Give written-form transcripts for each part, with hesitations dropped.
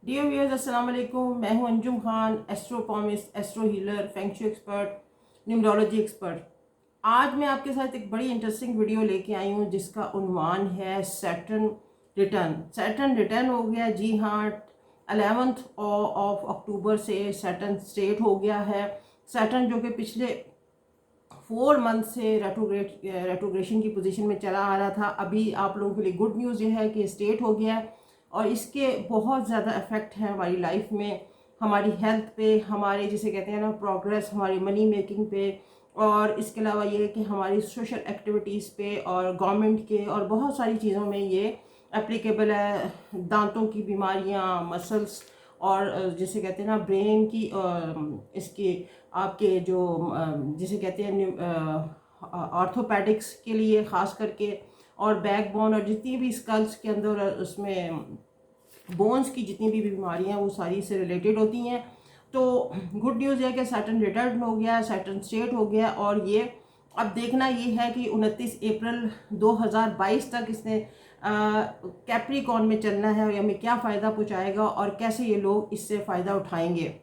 Dear viewers, अस्सलाम वालेकुम। मैं हूं Anjum Khan, astropalmist, astro healer, feng shui expert, numerology expert. आज मैं आपके साथ एक बड़ी इंटरेस्टिंग वीडियो लेके आई हूं जिसका उन्वान है सैटर्न रिटर्न। सैटर्न रिटर्न हो गया, जी हाँ, 11 ऑफ अक्टूबर से सैटर्न स्ट्रेट हो गया है। सैटर्न जो कि पिछले 4 मंथ से रेट्रोग्रेशन की पोजीशन में चला आ रहा था, अभी आप लोगों के लिए गुड न्यूज़ ये है कि स्टेट हो गया है और इसके बहुत ज़्यादा इफ़ेक्ट है हमारी लाइफ में, हमारी हेल्थ पे, हमारे जिसे कहते हैं ना प्रोग्रेस, हमारी मनी मेकिंग पे, और इसके अलावा ये है कि हमारी सोशल एक्टिविटीज़ पे और गवर्नमेंट के और बहुत सारी चीज़ों में ये एप्लीकेबल है। दांतों की बीमारियां, मसल्स और जिसे कहते हैं ना ब्रेन की इसकी आपके जो जिसे कहते हैं ऑर्थोपेडिक्स के लिए ख़ास करके, और बैकबोन और जितनी भी स्कल्स के अंदर उसमें बोन्स की जितनी भी बीमारियां हैं वो सारी से रिलेटेड होती हैं। तो गुड न्यूज़ है कि सैटर्न रिटर्न हो गया, सैटर्न स्ट्रेट हो गया, और ये अब देखना ये है कि 29 अप्रैल 2022 तक इसने कैप्रिकॉर्न में चलना है, हमें क्या फ़ायदा पहुंचाएगा और कैसे ये लोग इससे फ़ायदा उठाएंगे।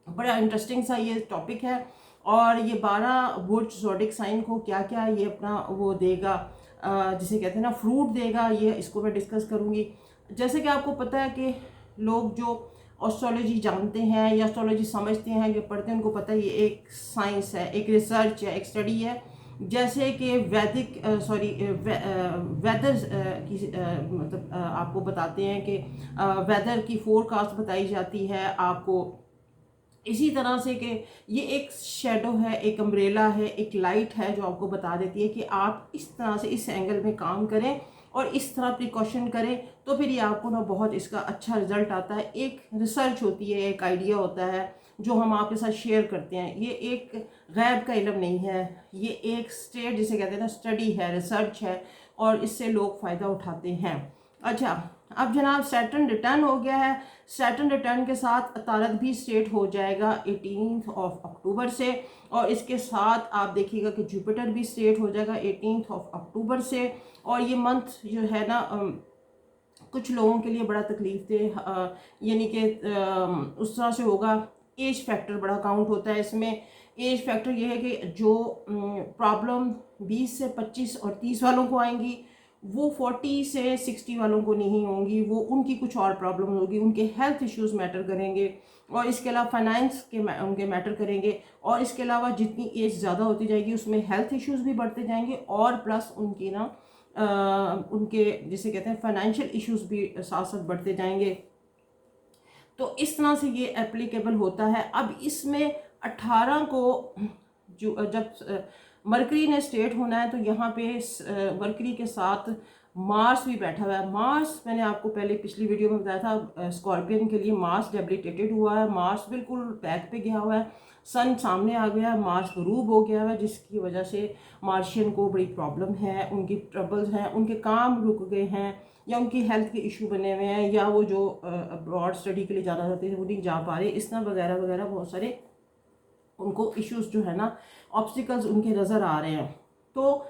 बड़ा इंटरेस्टिंग सा ये टॉपिक है। और ये 12 बुर्ज ज़ोडिक साइन को क्या क्या ये अपना वो देगा, जिसे कहते हैं ना फ्रूट देगा, ये इसको मैं डिस्कस करूँगी। जैसे कि आपको पता है कि लोग जो एस्ट्रोलॉजी जानते हैं या एस्ट्रोलॉजी समझते हैं, जो पढ़ते हैं, उनको पता है ये एक साइंस है, एक रिसर्च है, एक स्टडी है। जैसे कि वैदिक वेदर की मतलब आपको बताते हैं कि वेदर की फोरकास्ट बताई जाती है आपको। इसी तरह से कि ये एक शेडो है, एक अम्ब्रेला है, एक लाइट है जो आपको बता देती है कि आप इस तरह से इस एंगल में काम करें और इस तरह प्रिकॉशन करें तो फिर ये आपको ना बहुत इसका अच्छा रिजल्ट आता है। एक रिसर्च होती है, एक आइडिया होता है जो हम आपके साथ शेयर करते हैं। ये एक गैब का इल्म नहीं है, ये एक स्टेट जिसे कहते हैं ना स्टडी है, रिसर्च है, और इससे लोग फ़ायदा उठाते हैं। अच्छा, अब जनाब सैटर्न रिटर्न हो गया है। सैटर्न रिटर्न के साथ अतारत भी स्ट्रेट हो जाएगा 18 अक्टूबर से, और इसके साथ आप देखिएगा कि जुपिटर भी स्ट्रेट हो जाएगा 18 अक्टूबर से। और ये मंथ जो है ना कुछ लोगों के लिए बड़ा तकलीफ थे, यानी कि उस तरह से होगा। एज फैक्टर बड़ा काउंट होता है इसमें। एज फैक्टर ये है कि जो प्रॉब्लम 20 से 25 और 30 वालों को आएंगी वो 40 से 60 वालों को नहीं होंगी, वो उनकी कुछ और प्रॉब्लम होगी, उनके हेल्थ इश्यूज मैटर करेंगे, और इसके अलावा फाइनेंस के उनके मैटर करेंगे। और इसके अलावा जितनी एज ज़्यादा होती जाएगी उसमें हेल्थ इश्यूज भी बढ़ते जाएंगे, और प्लस उनकी ना उनके जिसे कहते हैं फाइनेंशियल इश्यूज भी साथ साथ बढ़ते जाएंगे। तो इस तरह से ये एप्लीकेबल होता है। अब इसमें 18 को जो जब मरकरी ने स्टेट होना है तो यहाँ पे मरकरी के साथ मार्स भी बैठा हुआ है। मार्स मैंने आपको पहले पिछली वीडियो में बताया था, स्कॉर्पियन के लिए मार्स डेबिलिटेटेड हुआ है, मार्स बिल्कुल बैक पे गया हुआ है, सन सामने आ गया है, मार्स गरूब हो गया है, जिसकी वजह से मार्शियन को बड़ी प्रॉब्लम है, उनकी ट्रबल्स हैं, उनके काम रुक गए हैं, या उनकी हेल्थ के इशू बने हुए हैं, या वो जो अब्रॉड स्टडी के लिए जाना चाहते थे वो नहीं जा पा रहे, इस तरह वगैरह वगैरह बहुत सारे उनको इश्यूज जो है ना ऑब्स्टिकल्स उनके नज़र आ रहे हैं। तो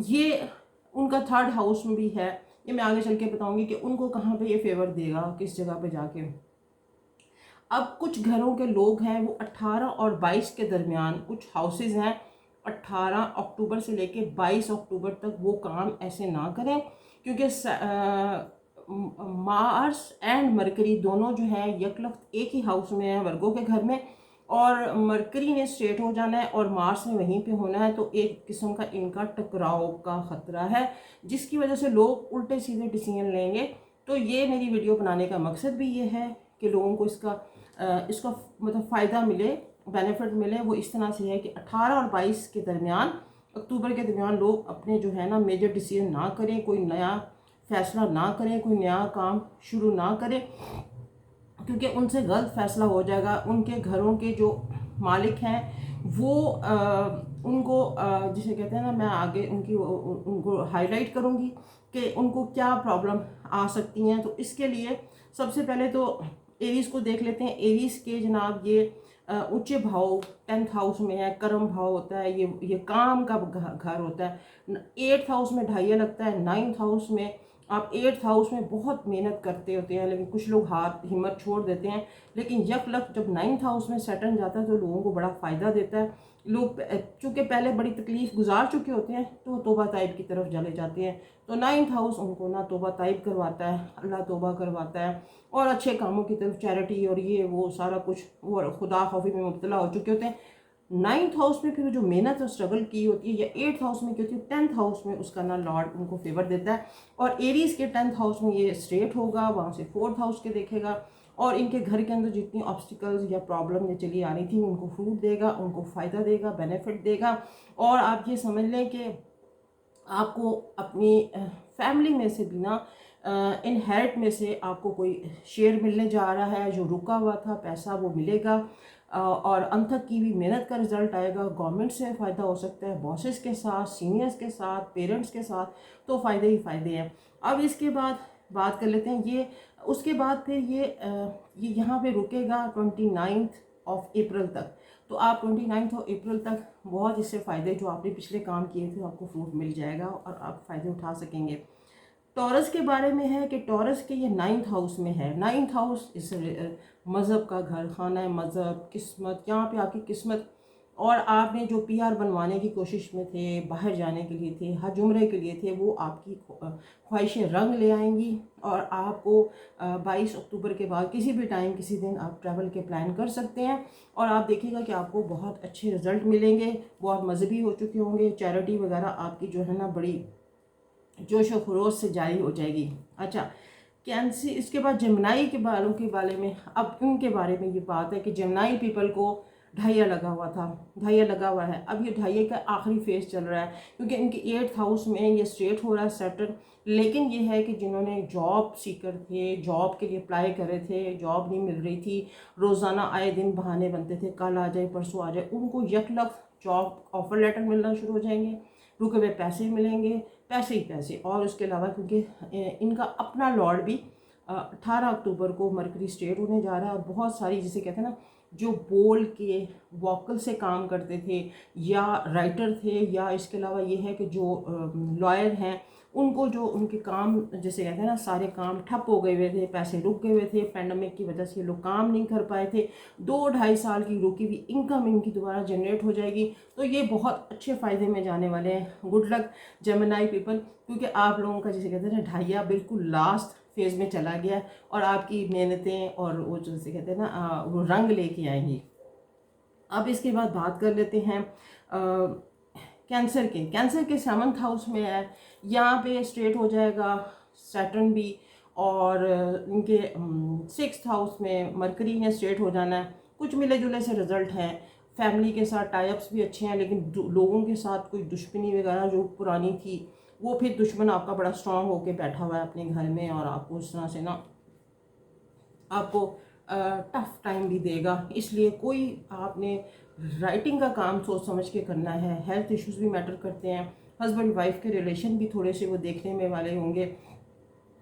ये उनका थर्ड हाउस में भी है, ये मैं आगे चल के बताऊंगी कि उनको कहाँ पे ये फेवर देगा, किस जगह पे जाके। अब कुछ घरों के लोग हैं वो 18 और 22 के दरमियान, कुछ हाउसेज हैं 18 अक्टूबर से लेके 22 अक्टूबर तक वो काम ऐसे ना करें, क्योंकि मार्स एंड मरकरी दोनों जो है यकलख्त एक ही हाउस में है, वर्गों के घर में, और मरकरी ने स्ट्रेट हो जाना है और मार्स ने वहीं पे होना है। तो एक किस्म का इनका टकराव का ख़तरा है, जिसकी वजह से लोग उल्टे सीधे डिसीजन लेंगे। तो ये मेरी वीडियो बनाने का मकसद भी ये है कि लोगों को इसका मतलब फ़ायदा मिले, बेनिफिट मिले। वो इस तरह से है कि 18 और 22 के दरमियान, अक्टूबर के दरमियान लोग अपने जो है ना मेजर डिसीजन ना करें, कोई नया फैसला ना करें, कोई नया काम शुरू ना करें, क्योंकि उनसे गलत फैसला हो जाएगा। उनके घरों के जो मालिक हैं वो उनको जिसे कहते हैं ना, मैं आगे उनको हाईलाइट करूँगी कि उनको क्या प्रॉब्लम आ सकती हैं। तो इसके लिए सबसे पहले तो एरीज को देख लेते हैं। एरीज के जनाब ये ऊंचे भाव 10th हाउस में है, कर्म भाव होता है, ये काम का घर होता है। 8th हाउस में ढाइया लगता है, 9th हाउस में आप 8th हाउस में बहुत मेहनत करते होते हैं, लेकिन कुछ लोग हाथ हिम्मत छोड़ देते हैं। लेकिन यकलक जब 9th हाउस में सैटर्न जाता है तो लोगों को बड़ा फ़ायदा देता है। लोग चूँकि पहले बड़ी तकलीफ़ गुजार चुके होते हैं तो तौबा ताइब की तरफ चले जाते हैं। तो 9th हाउस उनको ना तौबा ताइब करवाता है, अल्लाह तौबा करवाता है और अच्छे कामों की तरफ, चैरिटी और ये वो सारा कुछ, वो खुदा खौफी में मुब्तला हो चुके होते हैं। 9th हाउस में फिर जो मेहनत और स्ट्रगल की होती है, या 8th हाउस में की होती है, 10th हाउस में उसका ना लॉर्ड उनको फेवर देता है। और एरीज़ के 10th हाउस में ये स्ट्रेट होगा, वहाँ से 4th हाउस के देखेगा और इनके घर के अंदर जितनी ऑब्स्टिकल्स या प्रॉब्लम ये चली आ रही थी उनको फ्रूट देगा, उनको फ़ायदा देगा, बेनिफिट देगा। और आप ये समझ लें कि आपको अपनी फैमिली में से भी ना इनहेरिट में से आपको कोई शेयर मिलने जा रहा है, जो रुका हुआ था पैसा वो मिलेगा। और अंत तक की भी मेहनत का रिज़ल्ट आएगा। गवर्नमेंट से फ़ायदा हो सकता है, बॉसेस के साथ, सीनियर्स के साथ, पेरेंट्स के साथ, तो फ़ायदे ही फ़ायदे हैं। अब इसके बाद बात कर लेते हैं ये, उसके बाद फिर ये यहाँ पे रुकेगा 29 अप्रैल तक। तो आप 29 अप्रैल तक बहुत इससे फ़ायदे, जो आपने पिछले काम किए थे आपको फ्रूट मिल जाएगा और आप फ़ायदे उठा सकेंगे। टॉरस के बारे में है कि टॉरस के ये 9th हाउस में है। 9th हाउस इस मज़हब का घर, खाना है मज़हब, किस्मत, यहाँ पे आपकी किस्मत। और आपने जो पीआर बनवाने की कोशिश में थे, बाहर जाने के लिए थे, हज उम्रे के लिए थे, वो आपकी ख्वाहिशें रंग ले आएंगी। और आपको 22 अक्टूबर के बाद किसी भी टाइम, किसी दिन आप ट्रैवल के प्लान कर सकते हैं। और आप देखिएगा कि आपको बहुत अच्छे रिज़ल्ट मिलेंगे, बहुत मजहबी हो चुके होंगे, चैरिटी वगैरह आपकी जो है ना बड़ी जोश व खरोश से जारी हो जाएगी। अच्छा, कैंसी, इसके बाद जमनाई के बालों के बारे में, अब उनके बारे में ये बात है कि जमनाई पीपल को ढाइया लगा हुआ था, ढाइया लगा हुआ है। अब ये ढाइये का आखिरी फेज चल रहा है क्योंकि इनके 8th हाउस में ये स्ट्रेट हो रहा है सैटर्न। लेकिन ये है कि जिन्होंने जॉब सीकर थे, जॉब के लिए अप्लाई कर रहे थे, जॉब नहीं मिल रही थी, रोज़ाना आए दिन बहाने बनते थे, कल आ जाए परसों आ जाए, उनको यकलक जॉब ऑफर लेटर मिलना शुरू हो जाएंगे, रुके हुए पैसे मिलेंगे, पैसे ही पैसे। और उसके अलावा क्योंकि इनका अपना लॉर्ड भी 18 अक्टूबर को मरकरी स्ट्रेट होने जा रहा है। और बहुत सारी, जिसे कहते हैं ना, जो बोल के वोकल से काम करते थे या राइटर थे, या इसके अलावा ये है कि जो लॉयर हैं, उनको जो उनके काम, जैसे कहते हैं ना, सारे काम ठप हो गए हुए थे, पैसे रुक गए हुए थे, पैंडमिक की वजह से ये लोग काम नहीं कर पाए थे, 2-2.5 साल की रुकी हुई इनकम इनकी दोबारा जनरेट हो जाएगी। तो ये बहुत अच्छे फ़ायदे में जाने वाले हैं। गुड लक जेमिनी पीपल, क्योंकि आप लोगों का, जिसे कहते हैं ना, ढाइया बिल्कुल लास्ट फेज़ में चला गया और आपकी मेहनतें और वो, जैसे कहते हैं ना, वो रंग लेके आएंगी। अब इसके बाद बात कर लेते हैं कैंसर के। कैंसर के 7th हाउस में है, यहाँ पे स्ट्रेट हो जाएगा सैटर्न भी। और इनके 6th हाउस में मरकरी ने स्ट्रेट हो जाना है। कुछ मिले जुले से रिजल्ट हैं, फैमिली के साथ टाइप्स भी अच्छे हैं, लेकिन लोगों के साथ कोई दुश्मनी वगैरह जो पुरानी थी, वो फिर दुश्मन आपका बड़ा स्ट्रांग होके बैठा हुआ है अपने घर में, और आपको उस तरह से ना, आपको टफ टाइम भी देगा। इसलिए कोई आपने राइटिंग का काम सोच समझ के करना है। हेल्थ इश्यूज भी मैटर करते हैं, हस्बैंड वाइफ के रिलेशन भी थोड़े से वो देखने में वाले होंगे,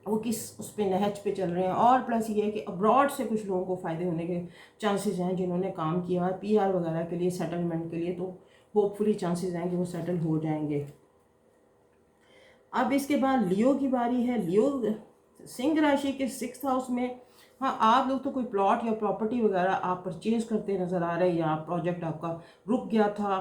वो किस उस पर नहज पे चल रहे हैं। और प्लस ये है कि अब्रॉड से कुछ लोगों को फ़ायदे होने के चांसेस हैं, जिन्होंने काम किया है पीआर वगैरह के लिए, सेटलमेंट के लिए, तो होपफुली चांसेस हैं कि वो सेटल हो जाएंगे। अब इसके बाद लियो की बारी है। लियो सिंह राशि के 6th हाउस में। हाँ, आप लोग तो कोई प्लॉट या प्रॉपर्टी वगैरह आप परचेज करते नज़र आ रहे हैं, या प्रोजेक्ट आपका रुक गया था,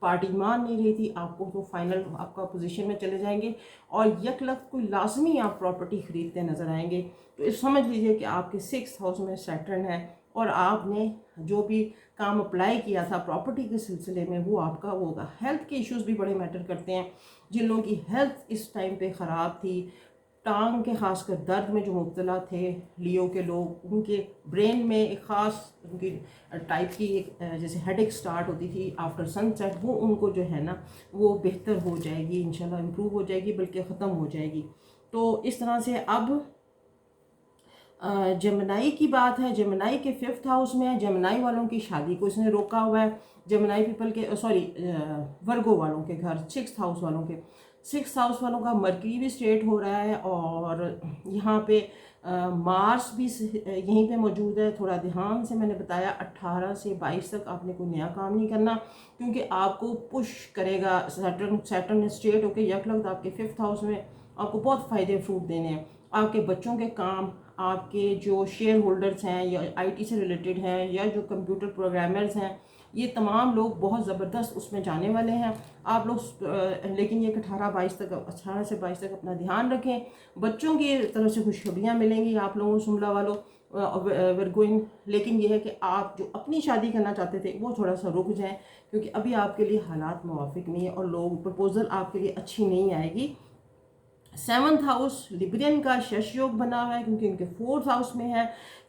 पार्टी मान नहीं रही थी आपको, तो फाइनल आपका पोजीशन में चले जाएंगे और यकलक कोई लाजमी आप प्रॉपर्टी खरीदते नज़र आएंगे। तो समझ लीजिए कि आपके 6th हाउस में सैटर्न है और आपने जो भी काम अप्लाई किया था प्रॉपर्टी के सिलसिले में वो आपका होगा। हेल्थ के इश्यूज भी बड़े मैटर करते हैं। जिन लोगों की हेल्थ इस टाइम पे ख़राब थी, टांग के खासकर दर्द में जो मुब्तला थे लियो के लोग, उनके ब्रेन में एक ख़ास उनकी टाइप की एक जैसे हेडेक स्टार्ट होती थी आफ्टर सनसेट, वो उनको जो है ना वो बेहतर हो जाएगी, इंशाल्लाह इम्प्रूव हो जाएगी, बल्कि ख़त्म हो जाएगी। तो इस तरह से अब जमनाई की बात है। जमनाई के 5th हाउस में है। जमनाई वालों की शादी को इसने रोका हुआ है। जमनाई पीपल के, सॉरी, वर्गो वालों के घर, 6th हाउस वालों के, 6th हाउस वालों का मरकरी भी स्ट्रेट हो रहा है और यहाँ पे मार्स भी यहीं पे मौजूद है। थोड़ा ध्यान से, मैंने बताया 18 से 22 तक आपने कोई नया काम नहीं करना, क्योंकि आपको पुश करेगा सैटर्न स्ट्रेट होकर यकलख्त आपके 5th हाउस में आपको बहुत फ़ायदे फ्रूट देने हैं। आपके बच्चों के काम, आपके जो शेयर होल्डर्स हैं या आईटी से रिलेटेड हैं या जो कंप्यूटर प्रोग्रामर्स हैं, ये तमाम लोग बहुत ज़बरदस्त उसमें जाने वाले हैं। आप लोग लेकिन ये 18 से 22 तक अपना ध्यान रखें। बच्चों की तरफ से खुशखबरियाँ मिलेंगी आप लोगों शुमला वालों वर्गोइन। लेकिन यह है कि आप जो अपनी शादी करना चाहते थे वो थोड़ा सा रुक जाएं, क्योंकि अभी आपके लिए हालात मुवाफिक नहीं है और लोग प्रपोजल आपके लिए अच्छी नहीं आएगी। 7th हाउस लिब्रियन का शश योग बना हुआ है, क्योंकि इनके 4th हाउस में है।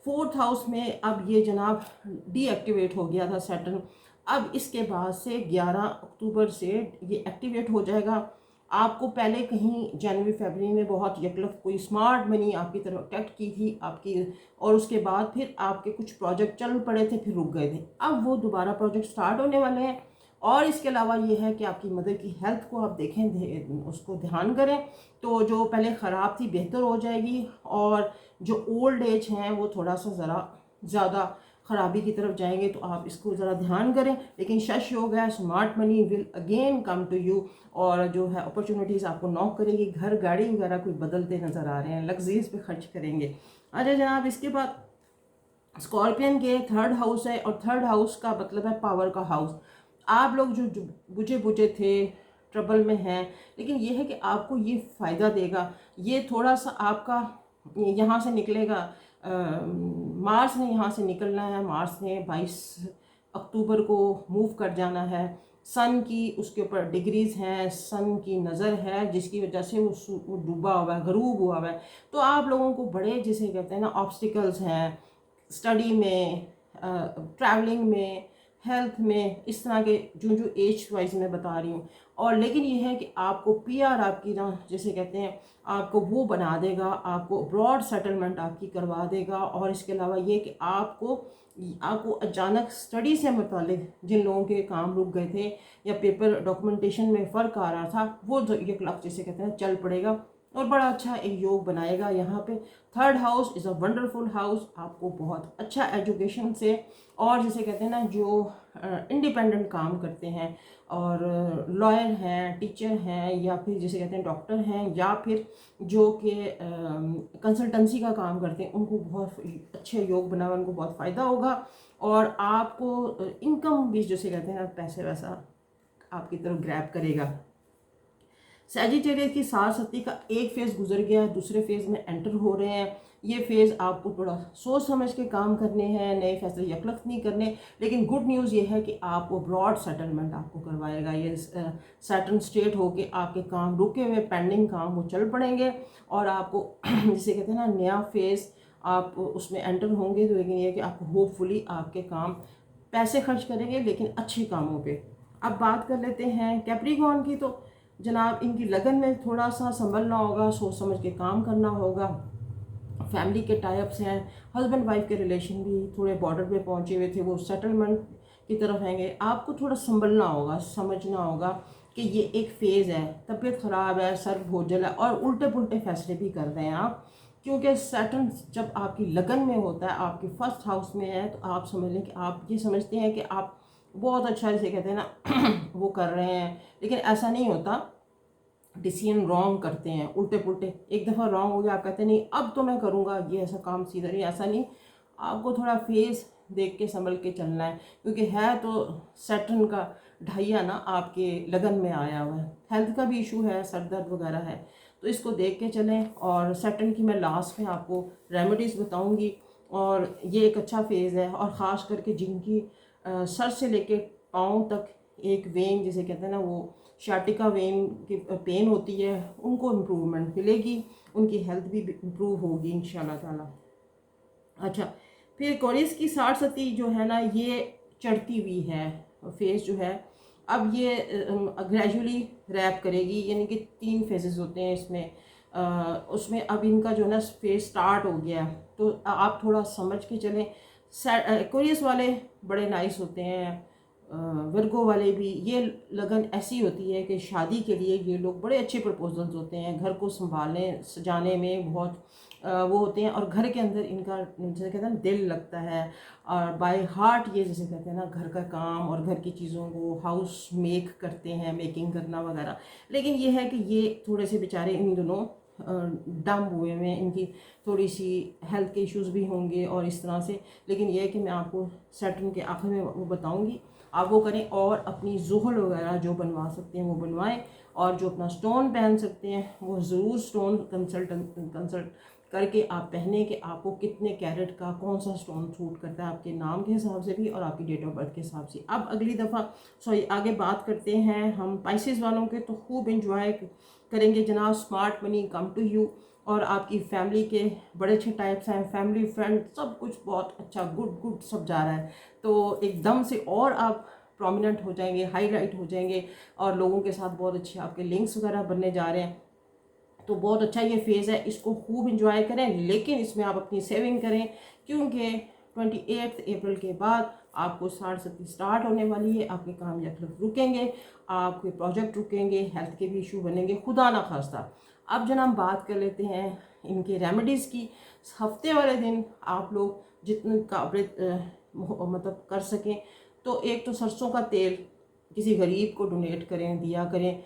4th हाउस में अब ये जनाब डीएक्टिवेट हो गया था सैटर्न। अब इसके बाद से 11 अक्टूबर से ये एक्टिवेट हो जाएगा। आपको पहले कहीं जनवरी फरवरी में बहुत यकलफ कोई स्मार्ट मनी आपकी तरफ अट्रैक्ट की थी आपकी, और उसके बाद फिर आपके कुछ प्रोजेक्ट चल पड़े थे, फिर रुक गए थे। अब वो दोबारा प्रोजेक्ट स्टार्ट होने वाले हैं। और इसके अलावा ये है कि आपकी मदर की हेल्थ को आप देखें, उसको ध्यान करें, तो जो पहले ख़राब थी बेहतर हो जाएगी। और जो ओल्ड एज हैं वो थोड़ा सा ज़रा ज़्यादा ख़राबी की तरफ जाएंगे, तो आप इसको ज़रा ध्यान करें। लेकिन शश योग है, smart money will again come to you, और जो है अपॉर्चुनिटीज़ आपको नॉक करेगी। घर गाड़ी वगैरह कोई बदलते नज़र आ रहे हैं, लग्जरीज पे खर्च करेंगे। अच्छा जनाब, इसके बाद स्कॉर्पियन के 3rd हाउस है, और 3rd हाउस का मतलब है पावर का हाउस। आप लोग जो बुझे बुझे थे, ट्रबल में हैं, लेकिन ये है कि आपको ये फ़ायदा देगा। ये थोड़ा सा आपका यहाँ से निकलेगा। मार्स ने यहाँ से निकलना है, मार्स ने 22 अक्टूबर को मूव कर जाना है। सन की उसके ऊपर डिग्रीज़ हैं, सन की नज़र है, जिसकी वजह से वो डूबा हुआ है, गरूब हुआ हुआ है। तो आप लोगों को बड़े जिसे कहते हैं ना ऑब्स्टिकल्स हैं, स्टडी में, ट्रैवलिंग में, हेल्थ में, इस तरह के जो एज वाइज मैं बता रही हूँ। और लेकिन ये है कि आपको पीआर आपकी ना जैसे कहते हैं आपको वो बना देगा, आपको ब्रॉड सेटलमेंट आपकी करवा देगा। और इसके अलावा ये कि आपको अचानक स्टडी से मुतालिक जिन लोगों के काम रुक गए थे या पेपर डॉक्यूमेंटेशन में फ़र्क आ रहा था, वो एक लाख जैसे कहते हैं चल पड़ेगा और बड़ा अच्छा एक योग बनाएगा। यहाँ पे 3rd house is a wonderful house. आपको बहुत अच्छा एजुकेशन से, और जिसे कहते हैं ना जो इंडिपेंडेंट काम करते हैं और लॉयर हैं, टीचर हैं, या फिर जिसे कहते हैं डॉक्टर हैं, या फिर जो कि कंसल्टेंसी का काम करते हैं, उनको बहुत अच्छे योग बना हुआ, उनको बहुत फ़ायदा होगा। और आपको इनकम भी जिसे कहते हैं ना पैसे वैसा आपकी तरफ ग्रैब करेगा। सैजिटेरियस की सारस्वती का एक फेज़ गुजर गया है, दूसरे फेज़ में एंटर हो रहे हैं। ये फेज़ आपको थोड़ा सोच समझ के काम करने हैं, नए फैसले यकलख नहीं करने। लेकिन गुड न्यूज़ ये है कि आपको ब्रॉड सेटलमेंट आपको करवाएगा। ये सैटर्न स्टेट होके आपके काम रुके हुए पेंडिंग काम वो चल पड़ेंगे, और आपको जिसे कहते हैं ना नया फेज़ आप उसमें एंटर होंगे। तो लेकिन ये कि आपको होपफुली आपके काम पैसे खर्च करेंगे लेकिन अच्छे कामों पे। अब बात कर लेते हैं कैप्रिकॉर्न की। तो जनाब इनकी लगन में थोड़ा सा संभलना होगा, सोच समझ के काम करना होगा। फैमिली के टाइप्स हैं, हस्बैंड वाइफ के रिलेशन भी थोड़े बॉर्डर पे पहुंचे हुए थे, वो सेटलमेंट की तरफ आएंगे। आपको थोड़ा संभलना होगा, समझना होगा कि ये एक फ़ेज़ है, तबीयत ख़राब है, सर भोजल है, और उल्टे पुल्टे फैसले भी कर रहे हैं आप, क्योंकि सैटर्न जब आपकी लगन में होता है, आपके 1st हाउस में है, तो आप समझ लें कि आप ये समझते हैं कि आप बहुत अच्छा जिसे कहते हैं ना वो कर रहे हैं, लेकिन ऐसा नहीं होता। डिसीजन रॉन्ग करते हैं, उल्टे पुल्टे। एक दफ़ा रॉन्ग हो गया, आप कहते हैं नहीं अब तो मैं करूँगा ये ऐसा काम सीधा नहीं, ऐसा नहीं। आपको थोड़ा फेस देख के संभल के चलना है, क्योंकि है तो सैटर्न का ढाइया ना आपके लगन में आया हुआ है। हेल्थ का भी इशू है, सर दर्द वगैरह है, तो इसको देख के चलें। और सैटर्न की मैं लास्ट में आपको रेमेडीज़ बताऊँगी। और ये एक अच्छा फेज़ है, और ख़ास करके जिनकी सर से लेके पाँव तक एक वेन जिसे कहते हैं ना वो शाटिका वेन की पेन होती है, उनको इम्प्रूवमेंट मिलेगी, उनकी हेल्थ भी इम्प्रूव होगी इंशाल्लाह ताला। अच्छा, फिर कोरिस की सारस्वती जो है ना ये चढ़ती हुई है फेज़ जो है, अब ये ग्रेजुअली रैप करेगी, यानी कि 3 फेजेस होते हैं इसमें। उसमें अब इनका जो है ना फेज़ स्टार्ट हो गया है, तो आप थोड़ा समझ के चलें। कोरियस वाले बड़े नाइस होते हैं, वर्गो वाले भी। ये लगन ऐसी होती है कि शादी के लिए ये लोग बड़े अच्छे प्रपोजल्स होते हैं, घर को संभालने सजाने में बहुत वो होते हैं, और घर के अंदर इनका जैसे कहते हैं ना दिल लगता है, और बाय हार्ट ये जैसे कहते हैं ना घर का काम और घर की चीज़ों को हाउस मेक करते हैं, मेकिंग करना वगैरह। लेकिन ये है कि ये थोड़े से बेचारे इन दोनों डम हुए हुए हैं, इनकी थोड़ी सी हेल्थ के इश्यूज़ भी होंगे और इस तरह से। लेकिन ये है कि मैं आपको सैटर्न के आखिर में वो बताऊंगी, आप वो करें और अपनी ज़ोहल वगैरह जो बनवा सकते हैं वो बनवाएं, और जो अपना स्टोन पहन सकते हैं वो ज़रूर स्टोन कंसल्ट करके आप पहने कि आपको कितने कैरेट का कौन सा स्टोन सूट करता है आपके नाम के हिसाब से भी और आपकी डेट ऑफ बर्थ के हिसाब से। अब अगली दफ़ा आगे बात करते हैं हम पाइसेस वालों के, तो खूब इंजॉय करेंगे जनाब, smart money come to you, और आपकी फैमिली के बड़े अच्छे टाइप्स हैं, फैमिली फ्रेंड सब कुछ बहुत अच्छा गुड सब जा रहा है। तो एकदम से और आप प्रोमिनेंट हो जाएंगे, हाईलाइट हो जाएंगे, और लोगों के साथ बहुत अच्छे आपके लिंक्स वगैरह बनने जा रहे हैं। तो बहुत अच्छा ये फेज़ है, इसको खूब इंजॉय करें, लेकिन इसमें आप अपनी सेविंग करें, क्योंकि 28 अप्रैल के बाद आपको 60 स्टार्ट होने वाली है। आपके काम यकलख रुकेंगे, आपके प्रोजेक्ट रुकेंगे, हेल्थ के भी इशू बनेंगे, खुदा ना खास्ता। अब जब हम बात कर लेते हैं इनके रेमेडीज़ की, हफ्ते वाले दिन आप लोग जितने काबिल मतलब कर सकें, तो एक तो सरसों का तेल किसी गरीब को डोनेट करें, दिया करें।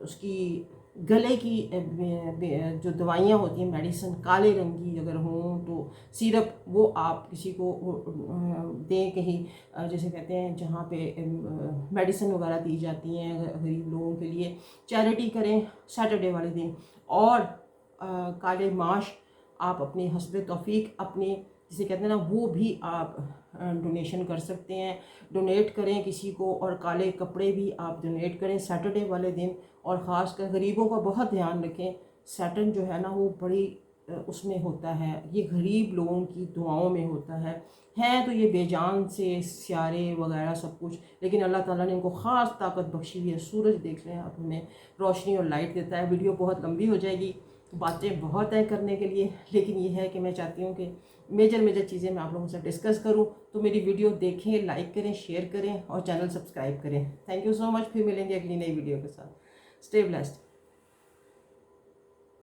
उसकी गले की जो दवाइयाँ होती हैं मेडिसिन, काले रंग की अगर हों तो सिरप, वो आप किसी को दें कहीं, जैसे कहते हैं जहाँ पे मेडिसिन वगैरह दी जाती हैं गरीब लोगों के लिए, चैरिटी करें सैटरडे वाले दिन। और काले माश आप अपने हस्ब तौफीक अपने जिसे कहते हैं ना वो भी आप डोनेशन कर सकते हैं, डोनेट करें किसी को, और काले कपड़े भी आप डोनेट करें सैटरडे वाले दिन। और ख़ास कर गरीबों का बहुत ध्यान रखें, सैटर्न जो है ना वो बड़ी उसमें होता है, ये गरीब लोगों की दुआओं में होता है तो ये बेजान से सियारे वगैरह सब कुछ, लेकिन अल्लाह ताला ने इनको ख़ास ताकत बख्शी हुई है। सूरज देख लें आप, हमें रोशनी और लाइट देता है। वीडियो बहुत लंबी हो जाएगी, बातें बहुत है करने के लिए, लेकिन ये है कि मैं चाहती हूँ कि मेजर चीज़ें मैं आप लोगों से डिस्कस करूँ। तो मेरी वीडियो देखें, लाइक करें, शेयर करें और चैनल सब्सक्राइब करें। Thank you so much. फिर मिलेंगे अगली नई वीडियो के साथ। Stay blessed.